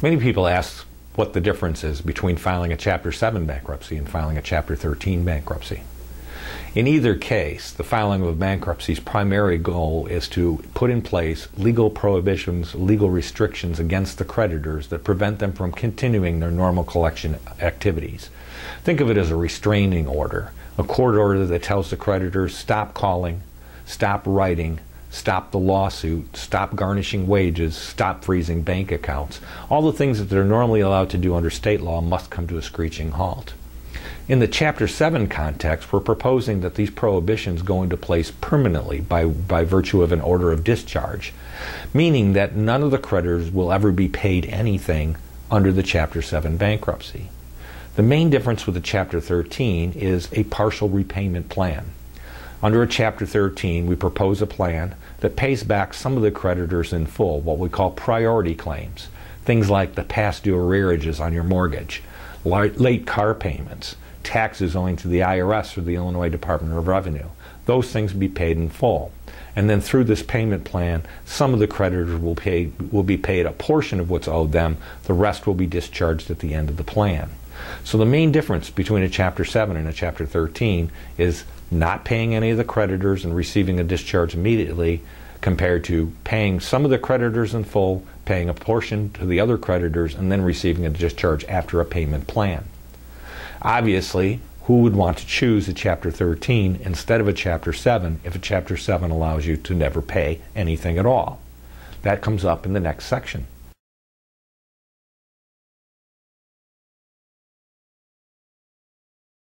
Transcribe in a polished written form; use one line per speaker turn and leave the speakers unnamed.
Many people ask what the difference is between filing a Chapter 7 bankruptcy and filing a Chapter 13 bankruptcy. In either case, the filing of a bankruptcy's primary goal is to put in place legal prohibitions, legal restrictions against the creditors that prevent them from continuing their normal collection activities. Think of it as a restraining order, a court order that tells the creditors stop calling, stop writing, stop the lawsuit, stop garnishing wages, stop freezing bank accounts. All the things that they're normally allowed to do under state law must come to a screeching halt. In the Chapter 7 context, we're proposing that these prohibitions go into place permanently by virtue of an order of discharge, meaning that none of the creditors will ever be paid anything under the Chapter 7 bankruptcy. The main difference with the Chapter 13 is a partial repayment plan. Under a Chapter 13, we propose a plan that pays back some of the creditors in full, what we call priority claims, things like the past due arrearages on your mortgage, late car payments, taxes owing to the IRS or the Illinois Department of Revenue. Those things will be paid in full. And then through this payment plan, some of the creditors will be paid a portion of what's owed them. The rest will be discharged at the end of the plan. So the main difference between a Chapter 7 and a Chapter 13 is not paying any of the creditors and receiving a discharge immediately, compared to paying some of the creditors in full, paying a portion to the other creditors, and then receiving a discharge after a payment plan. Obviously, who would want to choose a Chapter 13 instead of a Chapter 7 if a Chapter 7 allows you to never pay anything at all? That comes up in the next section.